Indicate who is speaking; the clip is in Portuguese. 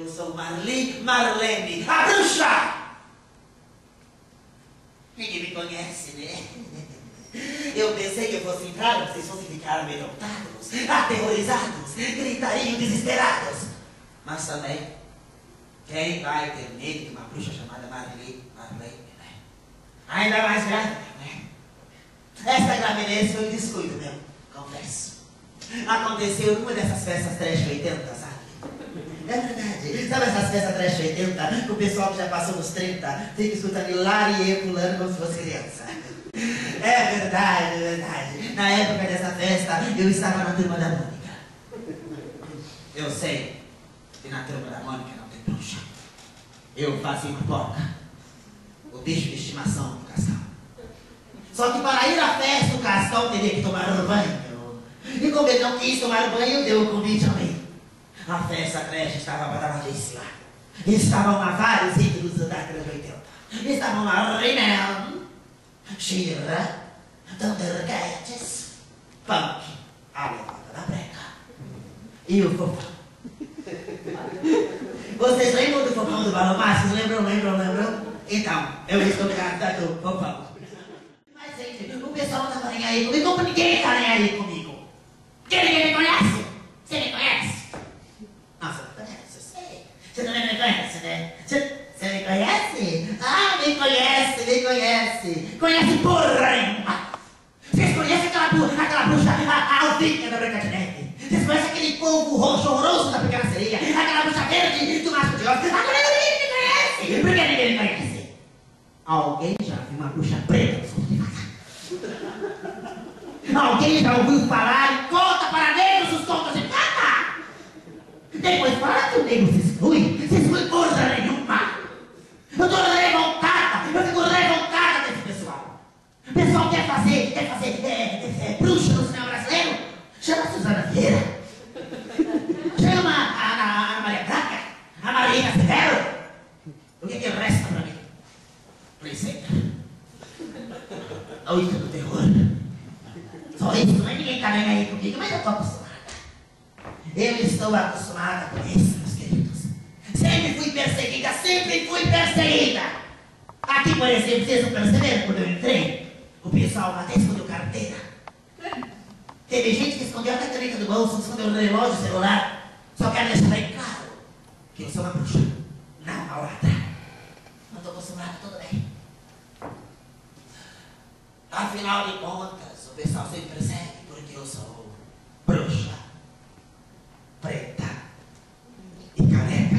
Speaker 1: Eu sou Marlene, a bruxa! Ninguém me conhece, né? Eu pensei que eu fosse entrar, vocês fossem ficar amedrontados, aterrorizados, gritariam desesperados. Mas também, quem vai ter medo de uma bruxa chamada Marlene, né? Ainda mais grávida, né? Essa gravidez foi um descuido meu, confesso. Aconteceu numa dessas festas trash 80, sabe? É verdade. Sabe essas festas trash 80? Que o pessoal que já passou dos 30 fica escutando hilário e eu pulando como se fosse criança. É verdade, é verdade. Na época dessa festa, eu estava na turma da Mônica. Eu sei que na turma da Mônica não tem bruxa. Eu fazia uma porca. O bicho de estimação do Cascão. Só que para ir à festa, o Cascão teria que tomar um banho. E como ele não quis tomar banho, deu o convite a mim. A festa trash estava badaladíssima. Estavam lá vários ídolos da década de 80. Estavam lá Rayman, Shira, Thundercats, Punk, a levada da breca e o Fofão. Vocês lembram do Fofão do Balão Máximo? Lembram? Então, eu estou grávida do Fofão. Mas, gente, o pessoal não estava nem aí comigo, como ninguém está nem aí comigo. Porque ninguém me conhece. Você me conhece? Nossa, me conhece, eu sei. Você não me conhece, né? Você me conhece? Ah, me conhece. Conhece porra nenhuma. Vocês conhecem aquela bruxa, a Alvinha da Branca de Neve? Vocês conhecem aquele povo roxo horroroso da Pequena Sereia? Aquela bruxa verde do Macho de Oz? Agora ninguém me conhece. Por que ninguém me conhece? Alguém já viu uma bruxa preta no fundo de casa? Alguém já ouviu falar e conta para negros os contos de fada? Depois fala que o negro se exclui porra nenhuma. Eu tô revoltada, eu fico revoltada desse pessoal. O pessoal quer fazer bruxa no cinema brasileiro? Chama a Suzana Vieira. Chama a Maria Braga, a Marina Severo. O que resta pra mim? Receita. A Wicca do terror. Só isso, mas ninguém tá nem aí comigo, mas eu tô acostumada. Eu estou acostumada com isso, meus queridos. Sempre fui perseguida. Aqui, por exemplo, vocês não perceberam quando eu entrei? O pessoal lá até escondeu carteira. Teve gente que escondeu até a caneta do bolso, escondeu o relógio, o celular. Só quero deixar bem claro que eu sou uma bruxa, não uma ladra. Não tô acostumada, tudo bem. Afinal de contas, o pessoal sempre percebe porque eu sou bruxa, preta e careca.